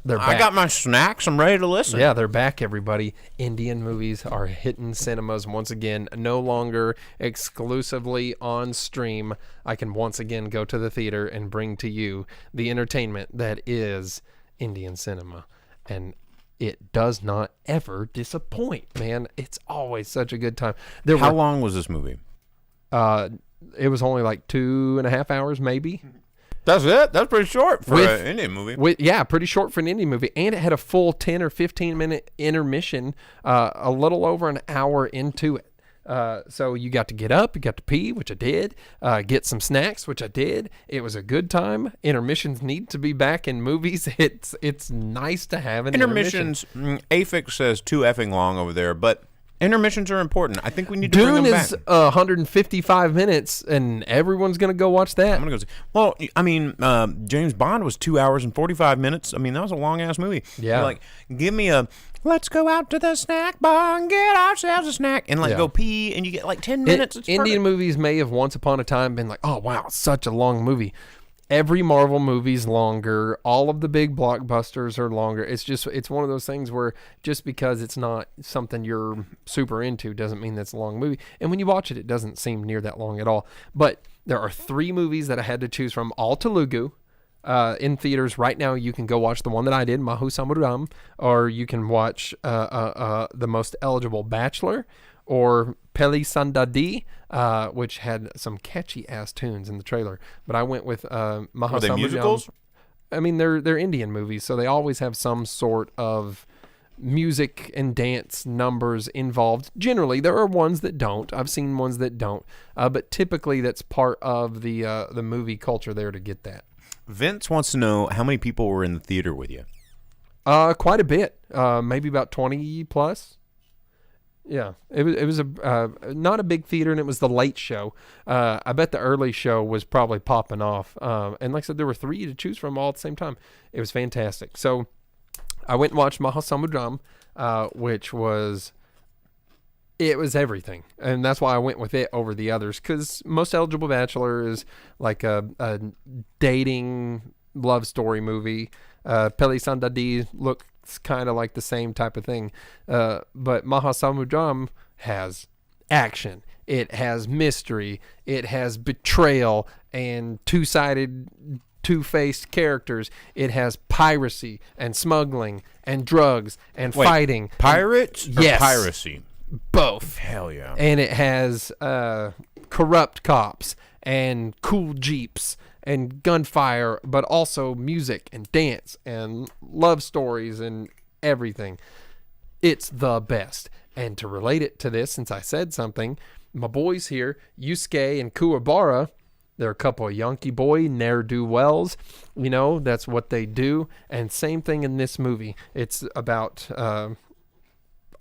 they're back. I got my snacks. I'm ready to listen. Yeah, they're back, everybody. Indian movies are hitting cinemas once again, no longer exclusively on stream. I can once again go to the theater and bring to you the entertainment that is Indian cinema. And it does not ever disappoint, man. It's always such a good time. How long was this movie? It was only like 2.5 hours, maybe. That's it? That's pretty short for an Indian movie. Yeah, pretty short for an Indian movie. And it had a full 10 or 15-minute intermission, a little over an hour into it. So you got to get up, you got to pee, which I did, get some snacks, which I did. It was a good time. Intermissions need to be back in movies. It's nice to have an intermission. Intermissions, Afix says too effing long over there, but intermissions are important. I think we need to bring Dune them back. is 155 minutes, and everyone's going to go watch that. I'm going to go see. Well, I mean, James Bond was 2 hours and 45 minutes. I mean, that was a long-ass movie. Yeah. You're like, give me a, let's go out to the snack bar and get ourselves a snack, and go pee, and you get like 10 minutes. It's Indian perfect. movies may have once upon a time been like, oh, wow, such a long movie. Every Marvel movie's longer. All of the big blockbusters are longer. It's one of those things where just because it's not something you're super into doesn't mean that's a long movie. And when you watch it, it doesn't seem near that long at all. But there are 3 movies that I had to choose from, all Telugu. In theaters right now, you can go watch the one that I did, Maha Samudram, or you can watch The Most Eligible Bachelor, or Peli Sandadi, which had some catchy ass tunes in the trailer. But I went with Maha Are they Samudram. musicals? I mean, they're Indian movies, so they always have some sort of music and dance numbers involved. Generally, there are ones that don't. I've seen ones that don't, but typically that's part of the movie culture there to get that. Vince wants to know how many people were in the theater with you. Quite a bit, maybe about 20 plus. Yeah, it was a not a big theater, and it was the late show. I bet the early show was probably popping off. And like I said, there were 3 to choose from all at the same time. It was fantastic. So I went and watched Maha Samudram, which was everything, and that's why I went with it over the others. Because Most Eligible Bachelor is like a dating love story movie. Peli Sandadi looks kind of like the same type of thing, but Maha Samudram has action, it has mystery, it has betrayal and two-faced characters, it has piracy and smuggling and drugs and fighting. Pirates or Yes. piracy? Both. Hell yeah. And it has corrupt cops and cool jeeps and gunfire, but also music and dance and love stories and everything. It's the best. And to relate it to this, since I said something, my boys here, Yusuke and Kuwabara, they're a couple of Yankee boy ne'er-do-wells. You know, that's what they do. And same thing in this movie. It's about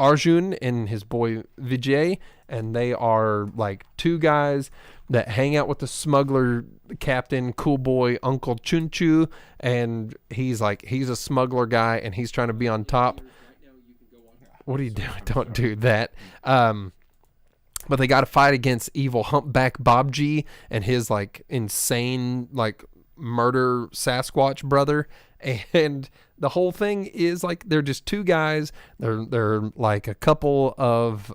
Arjun and his boy Vijay, and they are like 2 guys that hang out with the smuggler captain, cool boy Uncle Chunchu, and he's a smuggler guy, and he's trying to be on top. What are you doing? Don't do that. But they got to fight against evil humpback Bobji and his like insane like murder Sasquatch brother, and the whole thing is like they're just 2 guys. They're like a couple of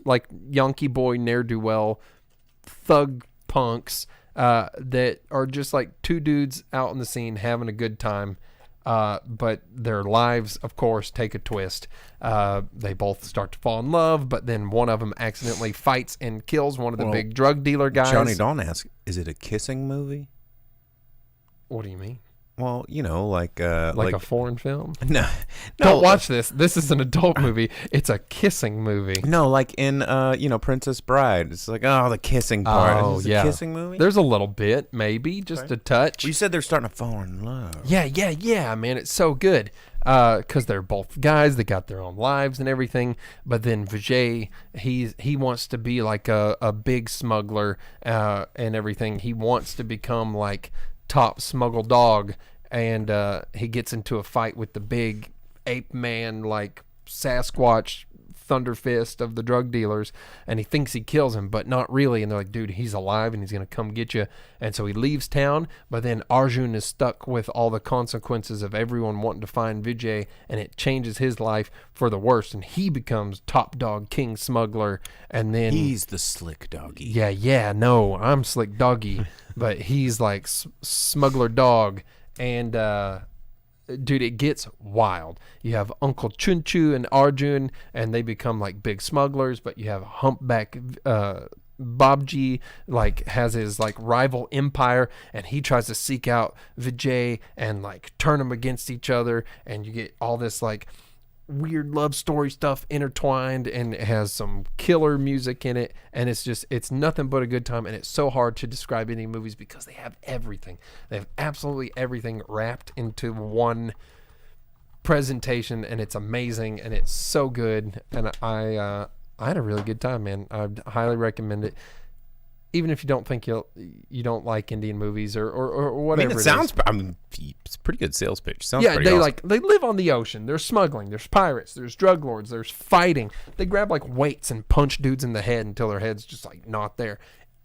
like Yankee boy ne'er-do-well thug punks that are just like 2 dudes out in the scene having a good time. But their lives, of course, take a twist. They both start to fall in love, but then one of them accidentally fights and kills one of the big drug dealer guys. Johnny Dawn asks, is it a kissing movie? What do you mean? Well, you know, like a foreign film? No, Don't watch this. This is an adult movie. It's a kissing movie. No, like in Princess Bride. It's like, oh, the kissing part. Oh, Is this yeah. a kissing movie? There's a little bit, maybe, just a touch. You said they're starting to fall in love. Yeah, man. It's so good. Because they're both guys. They got their own lives and everything. But then Vijay, he wants to be like a big smuggler and everything. He wants to become like top smuggle dog. And he gets into a fight with the big ape man, like Sasquatch thunder fist of the drug dealers, and he thinks he kills him, but not really. And they're like, dude, he's alive and he's going to come get you. And so he leaves town, but then Arjun is stuck with all the consequences of everyone wanting to find Vijay, and it changes his life for the worst. And he becomes top dog king smuggler. And then He's the slick doggy. yeah, no, I'm slick doggy, but he's like smuggler dog. And dude, it gets wild. You have Uncle Chunchu and Arjun, and they become like big smugglers, but you have humpback Babji, like, has his like rival empire, and he tries to seek out Vijay and like turn them against each other, and you get all this like weird love story stuff intertwined, and it has some killer music in it, and it's nothing but a good time. And it's so hard to describe any movies because they have everything. They have absolutely everything wrapped into one presentation, and it's amazing, and it's so good. And I had a really good time, man. I'd highly recommend it. Even if you don't think you don't like Indian movies or whatever. It's a pretty good sales pitch. Sounds yeah, pretty awesome. they live on the ocean. There's smuggling. There's pirates. There's drug lords. There's fighting. They grab like weights and punch dudes in the head until their head's just like not there.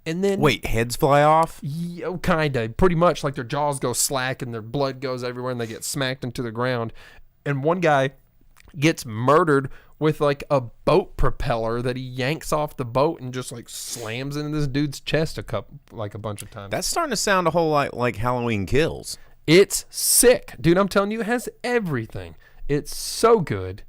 And then Wait, heads fly off? yeah, kinda, pretty much, like their jaws go slack and their blood goes everywhere and they get smacked into the ground. And one guy gets murdered with like a boat propeller that he yanks off the boat and just like slams into this dude's chest a bunch of times. That's starting to sound a whole lot like Halloween Kills. It's sick, dude. I'm telling you, it has everything. It's so good.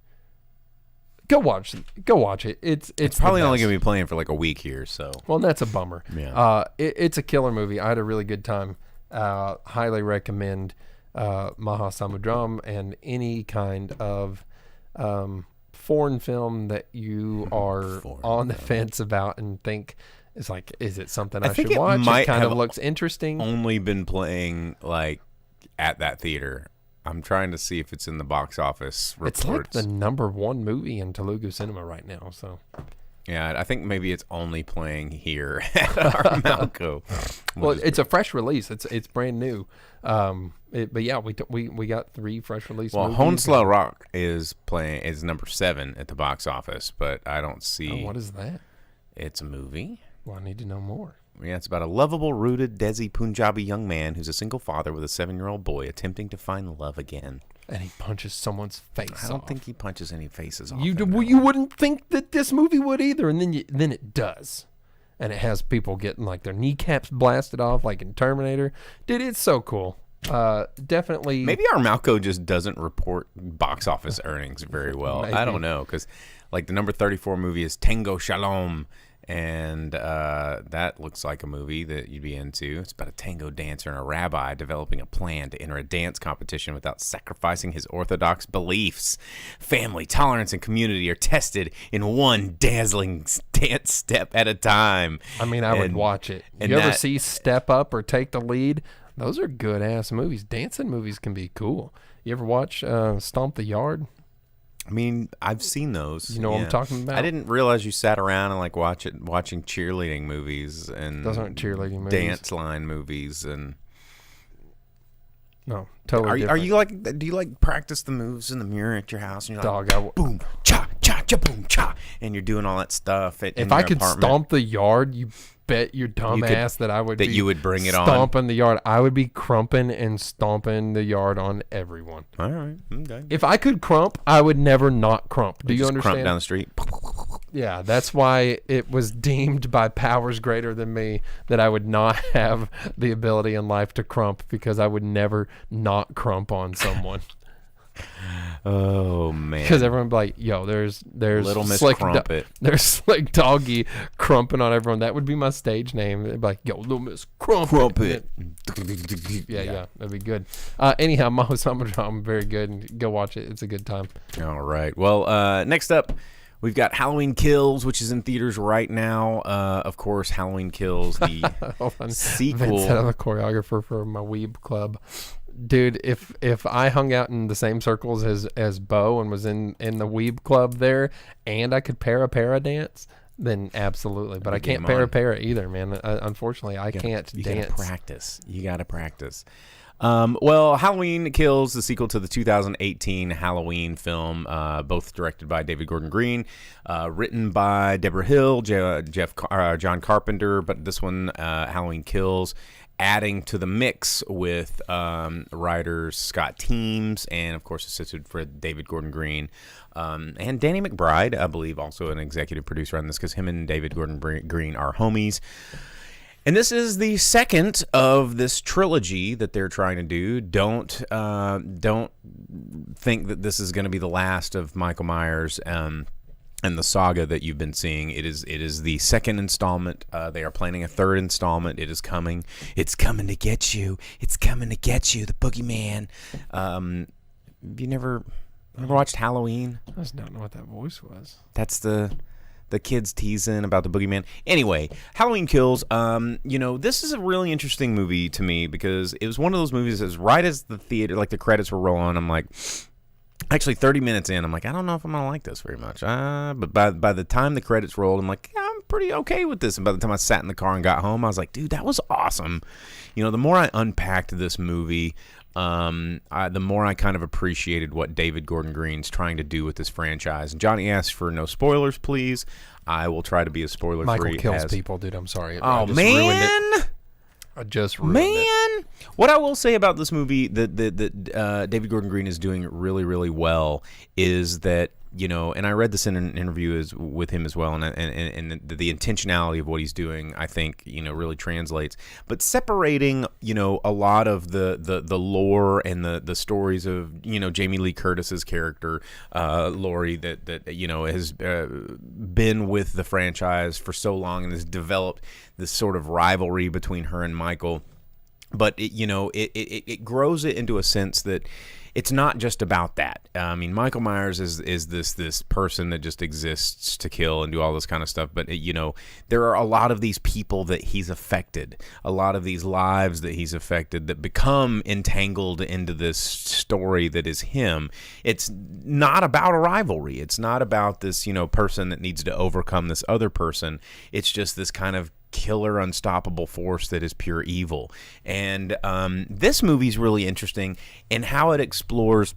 Go watch it. It's Probably only going to be playing for like a week here, so. Well, that's a bummer. Yeah. It's a killer movie. I had a really good time. Highly recommend Maha Samudram, and any kind of foreign film that you are on the fence about and think it's like, is it something I think should watch? Might it kind have of looks interesting. Only been playing like at that theater. I'm trying to see if it's in the box office reports. It's like the #1 movie in Telugu cinema right now. So yeah, I think maybe it's only playing here at our Malco. well, it's a fresh release. It's brand new. But yeah, we got 3 fresh release. Well, movies. Honsla Rock is #7 at the box office, but I don't see. Oh, what is that? It's a movie. Well, I need to know more. Yeah, it's about a lovable, rooted Desi Punjabi young man who's a single father with a 7-year-old boy attempting to find love again. And he punches someone's face off. I don't think he punches any faces off. You wouldn't think that this movie would either, and then it does. And it has people getting like their kneecaps blasted off like in Terminator. Dude, it's so cool. Definitely. Maybe our Malco just doesn't report box office earnings very well. Maybe. I don't know, because like the number 34 movie is Tango Shalom, and that looks like a movie that you'd be into. It's about a tango dancer and a rabbi developing a plan to enter a dance competition without sacrificing his orthodox beliefs. Family, tolerance, and community are tested in one dazzling dance step at a time. I mean, I would watch it. You ever see Step Up or Take the Lead? Those are good-ass movies. Dancing movies can be cool. You ever watch Stomp the Yard? I mean, I've seen those. You know what I'm talking about? I didn't realize you sat around and like watching cheerleading movies and those aren't cheerleading movies. Dance line movies and. No, totally. Are you like? Do you like practice the moves in the mirror at your house? And you're like, Dog, boom, cha, cha, cha, boom, cha, and you're doing all that stuff. If I could stomp the yard, you bet your dumb ass that I would. That you would bring it on. Stomping the yard, I would be crumping and stomping the yard on everyone. All right, okay. If I could crump, I would never not crump. Do you understand? Crump down the street. Yeah, that's why it was deemed by powers greater than me that I would not have the ability in life to crump, because I would never not crump on someone. Oh man! Because everyone would be like, "Yo, there's Little Miss Slick Crumpet. There's Slick Doggy crumping on everyone." That would be my stage name. They'd be like, "Yo, Little Miss Crumpet." Yeah, that'd be good. Anyhow, Maha Samudram, very good. Go watch it. It's a good time. All right. Well, next up, we've got Halloween Kills, which is in theaters right now. Of course, Halloween Kills, the sequel. Vince, I'm a choreographer for my Weeb club. Dude, if I hung out in the same circles as Bo and was in the Weeb club there, and I could para dance, then absolutely. But I can't para either, man. Unfortunately, I can't dance. You gotta practice. Well, Halloween Kills, the sequel to the 2018 Halloween film, both directed by David Gordon Green, written by Deborah Hill, John Carpenter, but this one, Halloween Kills, adding to the mix with writers Scott Teems and, of course, assisted for David Gordon Green. And Danny McBride, I believe, also an executive producer on this, because him and David Gordon Green are homies. And this is the second of this trilogy that they're trying to do. Don't think that this is going to be the last of Michael Myers and the saga that you've been seeing. It is the second installment. They are planning a third installment. It is coming. It's coming to get you. It's coming to get you, the boogeyman. Have you never watched Halloween? I just don't know what that voice was. That's the kids teasing about the boogeyman. Anyway, Halloween Kills. This is a really interesting movie to me, because it was one of those movies that was right as the theater, like the credits were rolling, I'm like, actually 30 minutes in, I'm like, I don't know if I'm going to like this very much. But by the time the credits rolled, I'm like, yeah, I'm pretty okay with this. And by the time I sat in the car and got home, I was like, dude, that was awesome. The more I unpacked this movie, the more I kind of appreciated what David Gordon Green's trying to do with this franchise. And Johnny asked for no spoilers, please. I will try to be as spoiler-free. Michael kills people, dude. I'm sorry. Oh, man. I just ruined it. What I will say about this movie that David Gordon Green is doing really, really well is that, and I read this in an interview with him as well, and the intentionality of what he's doing, I think, really translates. But separating, a lot of the lore and the stories of, Jamie Lee Curtis's character, Laurie, that has been with the franchise for so long and has developed this sort of rivalry between her and Michael. But it grows it into a sense that it's not just about that. I mean, Michael Myers is this person that just exists to kill and do all this kind of stuff. But, there are a lot of these people that he's affected, a lot of these lives that he's affected that become entangled into this story that is him. It's not about a rivalry. It's not about this, person that needs to overcome this other person. It's just this kind of killer, unstoppable force that is pure evil. And this movie's really interesting in how it explores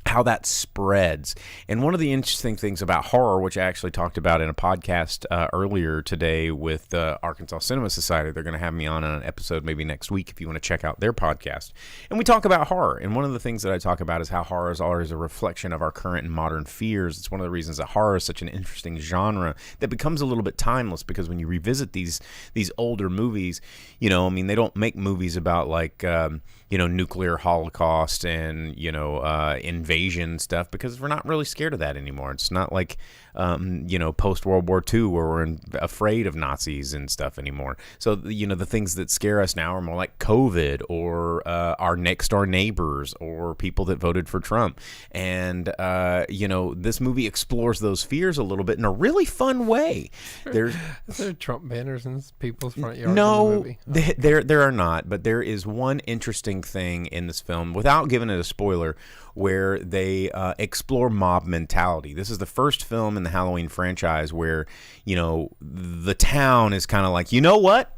how that spreads. And one of the interesting things about horror, which I actually talked about in a podcast earlier today with the Arkansas Cinema Society, they're going to have me on an episode maybe next week if you want to check out their podcast. And we talk about horror. And one of the things that I talk about is how horror is always a reflection of our current and modern fears. It's one of the reasons that horror is such an interesting genre that becomes a little bit timeless, because when you revisit these older movies, they don't make movies about like nuclear holocaust and invasion stuff, because we're not really scared of that anymore. It's not like post World War II where we're afraid of Nazis and stuff anymore. So the things that scare us now are more like COVID or our next door neighbors or people that voted for Trump. And this movie explores those fears a little bit in a really fun way. Is there Trump banners in people's front yards? No, in the movie? there are not. But there is one interesting thing in this film, without giving it a spoiler, where they explore mob mentality. This is the first film in the Halloween franchise where, the town is kind of like, you know what?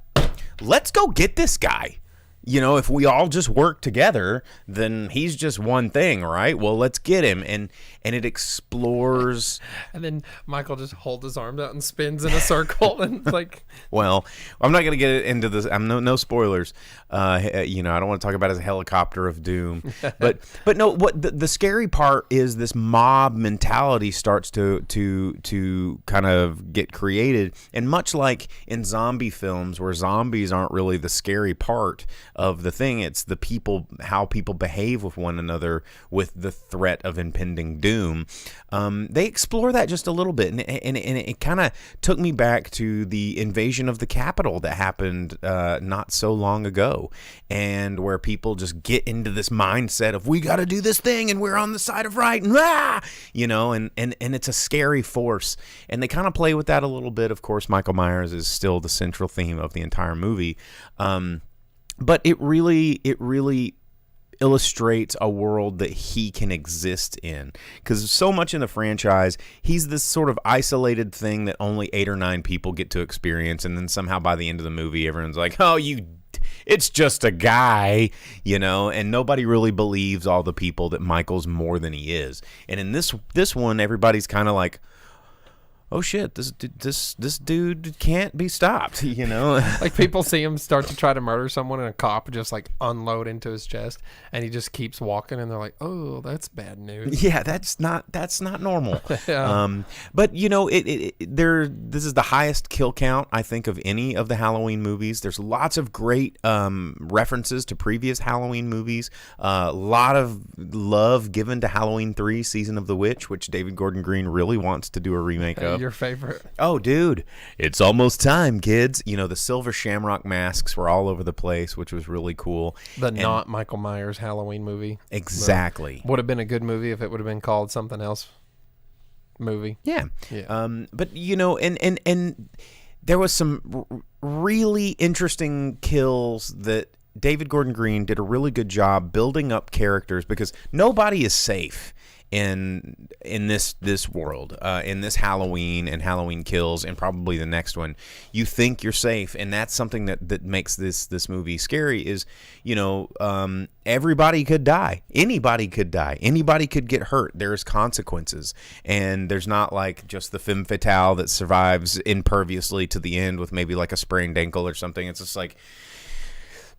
Let's go get this guy. If we all just work together, then he's just one thing, right? Well, let's get him. And it explores. And then Michael just holds his arms out and spins in a circle. And it's like. Well, I'm not going to get into this. I'm no spoilers. I don't want to talk about his helicopter of doom. But no, what the scary part is, this mob mentality starts to kind of get created. And much like in zombie films, where zombies aren't really the scary part of the thing, it's the people, how people behave with one another with the threat of impending doom. They explore that just a little bit, and it kind of took me back to the invasion of the Capitol that happened not so long ago, and where people just get into this mindset of, we got to do this thing and we're on the side of right, and and it's a scary force, and they kind of play with that a little bit. Of course, Michael Myers is still the central theme of the entire movie. But it really illustrates a world that he can exist in, because so much in the franchise, he's this sort of isolated thing that only 8 or 9 people get to experience, and then somehow by the end of the movie, everyone's like, oh, you it's just a guy, and nobody really believes all the people that Michael's more than he is. And in this one, everybody's kind of like, oh shit, this dude can't be stopped, Like people see him start to try to murder someone and a cop just like unload into his chest and he just keeps walking and they're like, oh, that's bad news. Yeah, that's not normal. Yeah. But this is the highest kill count I think of any of the Halloween movies. There's lots of great references to previous Halloween movies. A lot of love given to Halloween 3: Season of the Witch, which David Gordon Green really wants to do a remake of. Your favorite? Oh, dude, it's almost time, kids. The silver shamrock masks were all over the place, which was really cool. Not Michael Myers Halloween movie. Exactly. Would have been a good movie if it would have been called something else. Movie. Yeah. Yeah. But and there was some really interesting kills that David Gordon Green did a really good job building up characters, because nobody is safe in this world, in this Halloween and Halloween Kills, and probably the next one. You think you're safe, and that's something that makes this movie scary. Is everybody could die, anybody could die, anybody could get hurt. There's consequences, and there's not like just the femme fatale that survives imperviously to the end with maybe like a sprained ankle or something. It's just like,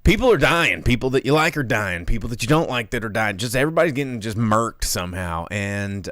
people are dying. People that you like are dying. People that you don't like that are dying. Just everybody's getting just murked somehow, and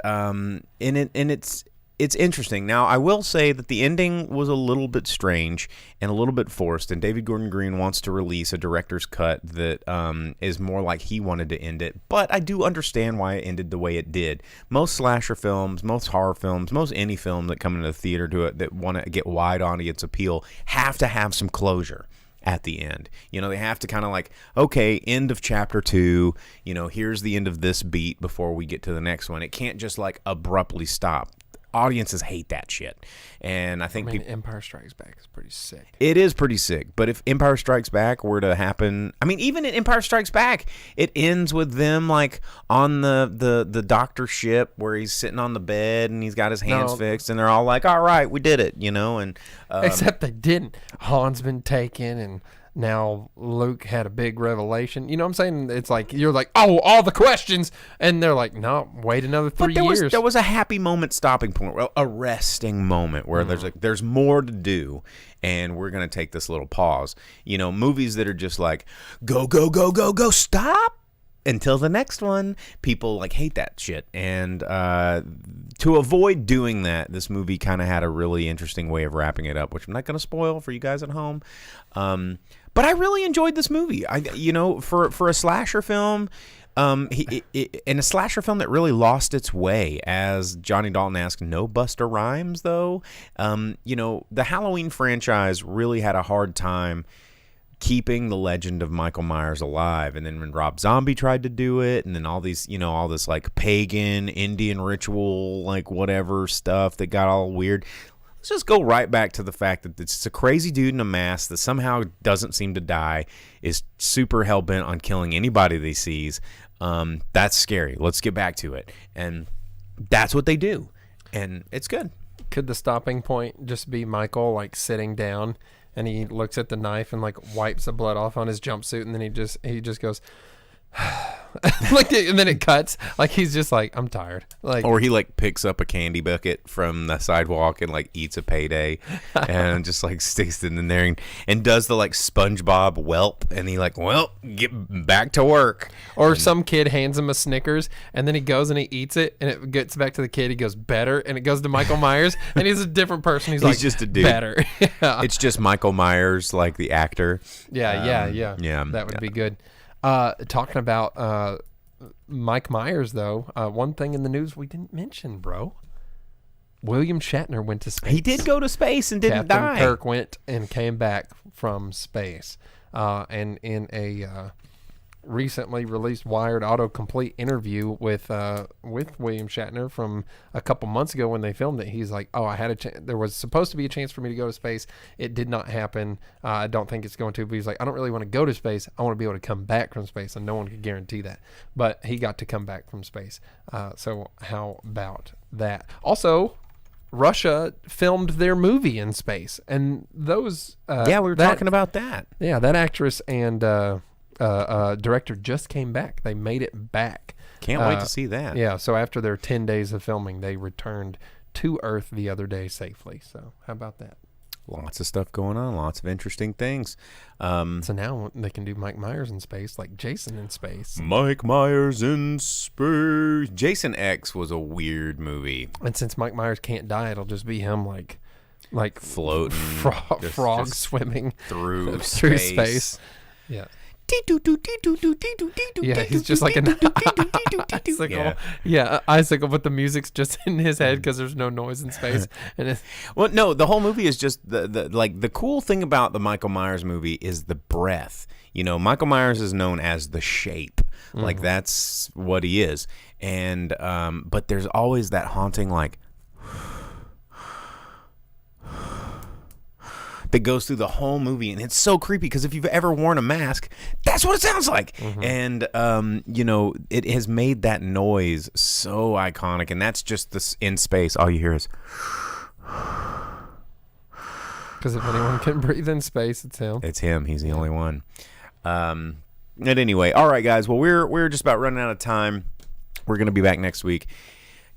it's interesting. Now, I will say that the ending was a little bit strange and a little bit forced, and David Gordon Green wants to release a director's cut that is more like he wanted to end it. But I do understand why it ended the way it did. Most slasher films, most horror films, most any film that come into the theater that want to get wide audience appeal have to have some closure at the end. They have to kind of like, okay, end of chapter 2, here's the end of this beat before we get to the next one. It can't just like abruptly stop. Audiences hate that shit. And I think Empire Strikes Back is pretty sick. It is pretty sick. But if Empire Strikes Back were to happen, even in Empire Strikes Back, it ends with them like on the doctor ship where he's sitting on the bed and he's got his hands fixed, and they're all like, all right, we did it, and except they didn't. Han's been taken, and now Luke had a big revelation. You know what I'm saying? It's like, you're like, oh, all the questions. And they're like, no, wait another 3 years. There was a happy moment, stopping point, a resting moment where there's more to do, and we're going to take this little pause. Movies that are just like, go, go, go, go, go, stop until the next one. People like hate that shit. And to avoid doing that, this movie kind of had a really interesting way of wrapping it up, which I'm not going to spoil for you guys at home. But I really enjoyed this movie. For a slasher film, in a slasher film that really lost its way, as Johnny Dalton asked, no Busta Rhymes though. The Halloween franchise really had a hard time keeping the legend of Michael Myers alive. And then when Rob Zombie tried to do it, and then all this like pagan Indian ritual, like whatever stuff that got all weird. Let's just go right back to the fact that it's a crazy dude in a mask that somehow doesn't seem to die, is super hell-bent on killing anybody that he sees. That's scary. Let's get back to it. And that's what they do. And it's good. Could the stopping point just be Michael like sitting down and he looks at the knife and like wipes the blood off on his jumpsuit, and then he just goes like, and then it cuts, like he's just like, I'm tired, like, or he like picks up a candy bucket from the sidewalk and like eats a payday and just like sticks it in there and does the like SpongeBob whelp, and he like, well, get back to work. Or some kid hands him a Snickers and then he goes and he eats it and it gets back to the kid, he goes, better, and it goes to Michael Myers and he's a different person. He's like, just a dude. Better. Yeah. It's just Michael Myers, like the actor. Yeah. That would be good. Talking about Mike Myers, though, one thing in the news we didn't mention, bro. William Shatner went to space. He did go to space and didn't die. Captain Kirk went and came back from space. And in a recently released Wired autocomplete interview with William Shatner from a couple months ago when they filmed it, he's like, oh, I had a chance. There was supposed to be a chance for me to go to space. It did not happen. I don't think it's going to, but he's like, I don't really want to go to space. I want to be able to come back from space, and no one could guarantee that. But he got to come back from space. So how about that? Also, Russia filmed their movie in space, and those we were talking about that. Yeah, that actress and director just came back. They made it back. Can't wait to see that. Yeah, so after their 10 days of filming, they returned to Earth the other day safely. So how about that? Lots of stuff going on. Lots of interesting things. So now they can do Mike Myers in space, like Jason in space. Mike Myers in space. Jason X was a weird movie. And since Mike Myers can't die, it'll just be him like floating, frog swimming through space. Yeah. Yeah, he's just like an icicle. Yeah, icicle, but the music's just in his head because there's no noise in space. And well, no, the whole movie is just the cool thing about the Michael Myers movie is the breath. You know, Michael Myers is known as the Shape, like that's what he is, and but there's always that haunting like that goes through the whole movie, and it's so creepy because if you've ever worn a mask, that's what it sounds like. And you know, it has made that noise so iconic, and that's just this in space. All you hear is because if anyone can breathe in space, it's him. It's him. He's the only one. And anyway, all right, guys. Well, we're just about running out of time. We're gonna be back next week.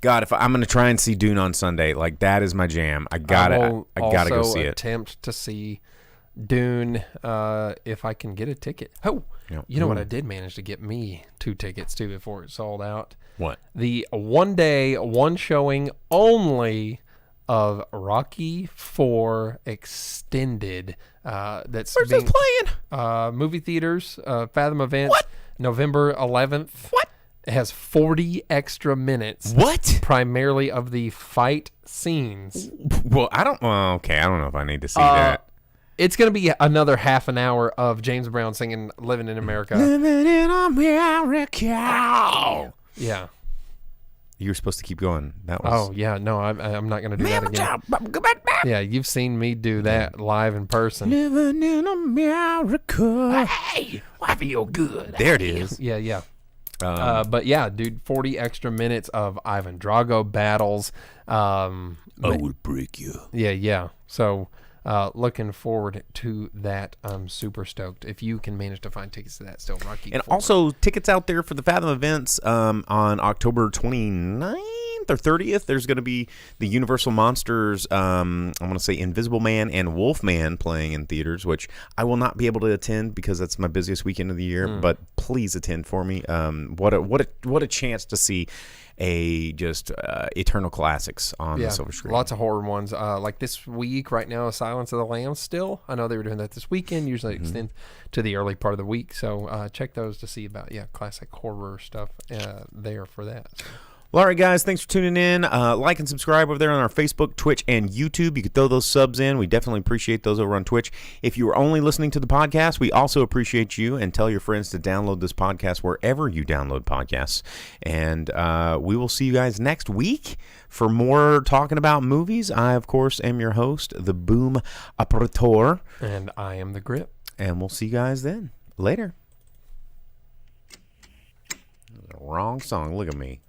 God, if I'm going to try and see Dune on Sunday, like that is my jam. I gotta go see it. Attempt to see Dune if I can get a ticket. Oh, you know what? I did manage to get me 2 tickets too before it sold out. What? The 1-day, 1 showing only of Rocky IV Extended. That's Where's this playing? Movie theaters, Fathom Events, What? November 11th. What? It has 40 extra minutes. What? Primarily of the fight scenes. Well, I don't know if I need to see that. It's going to be another half an hour of James Brown singing Living in America. Living in America. Yeah. You were supposed to keep going. That was. Oh, yeah. No, I'm not going to do that again. Yeah, you've seen me do that live in person. Living in America. Hey, I feel good. There it is. Yeah. But yeah, dude, 40 extra minutes of Ivan Drago battles. I would break you. Yeah. So looking forward to that. I'm super stoked. If you can manage to find tickets to that still, Rocky. And also tickets out there for the Fathom events on October 29th or 30th. There's going to be the Universal Monsters, I'm going to say Invisible Man and Wolfman playing in theaters, which I will not be able to attend because that's my busiest weekend of the year, but please attend for me. What a chance to see eternal classics on the silver screen. Lots of horror ones. Like this week right now, Silence of the Lambs still. I know they were doing that this weekend. Usually extend to the early part of the week. So check those to see about classic horror stuff there for that. So. Well, all right, guys, thanks for tuning in. Like and subscribe over there on our Facebook, Twitch, and YouTube. You can throw those subs in. We definitely appreciate those over on Twitch. If you are only listening to the podcast, we also appreciate you, and tell your friends to download this podcast wherever you download podcasts. And we will see you guys next week for more talking about movies. I, of course, am your host, the Boom Operator. And I am the Grip. And we'll see you guys then. Later. Wrong song. Look at me.